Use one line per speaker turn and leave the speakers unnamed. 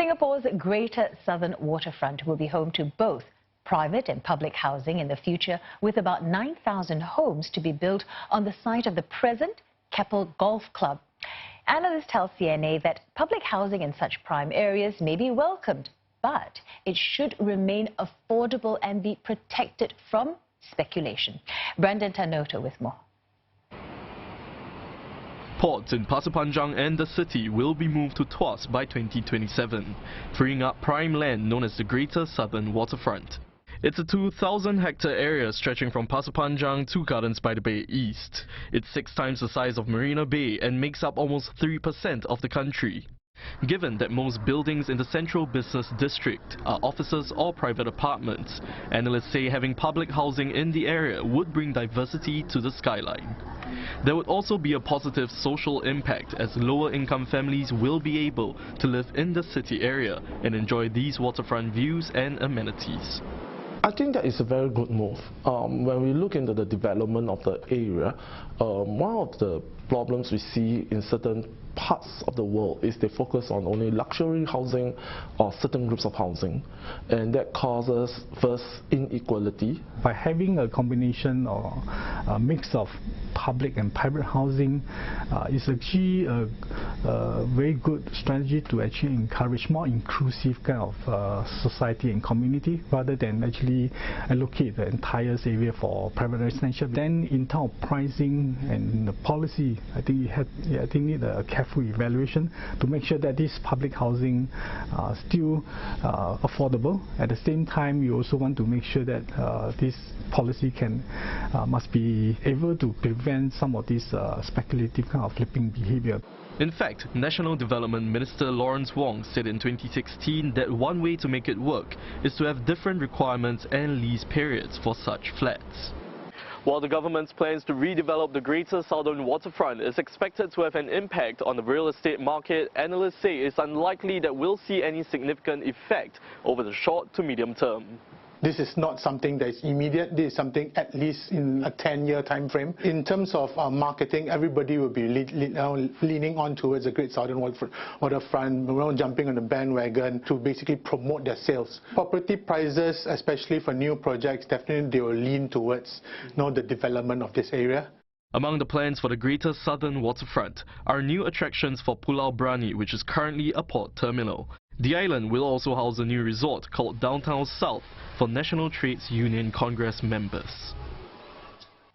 Singapore's Greater Southern Waterfront will be home to both private and public housing in the future, with about 9,000 homes to be built on the site of the present Keppel Golf Club. Analysts tell CNA that public housing in such prime areas may be welcomed, but it should remain affordable and be protected from speculation. Brandon Tanoto with more.
Ports in Pasir Panjang and the city will be moved to Tuas by 2027, freeing up prime land known as the Greater Southern Waterfront. It's a 2,000-hectare area stretching from Pasir Panjang to Gardens by the Bay East. It's 6 times the size of Marina Bay and makes up almost 3% of the country. Given that most buildings in the central business district are offices or private apartments, analysts say having public housing in the area would bring diversity to the skyline. There would also be a positive social impact, as lower-income families will be able to live in the city area and enjoy these waterfront views and amenities.
I think that is a very good move. When we look into the development of the area, one of the problems we see in certain parts of the world is they focus on only luxury housing or certain groups of housing, and that causes first inequality.
By having a combination or a mix of public and private housing is actually a very good strategy to actually encourage more inclusive kind of society and community, rather than actually allocate the entire area for private residential. Then in terms of pricing and the policy, I think you need a careful evaluation to make sure that this public housing still affordable. At the same time, you also want to make sure that this policy must be able to prevent some of this speculative kind of flipping behavior.
In fact, National Development Minister Lawrence Wong said in 2016 that one way to make it work is to have different requirements and lease periods for such flats. While the government's plans to redevelop the Greater Southern Waterfront is expected to have an impact on the real estate market, analysts say it's unlikely that we'll see any significant effect over the short to medium term.
This is not something that is immediate. This is something at least in a 10-year time frame. In terms of marketing, everybody will be leaning on towards the Great Southern Waterfront, jumping on the bandwagon to basically promote their sales. Property prices, especially for new projects, definitely they will lean towards the development of this area.
Among the plans for the Greater Southern Waterfront are new attractions for Pulau Brani, which is currently a port terminal. The island will also house a new resort called Downtown South for National Trades Union Congress members.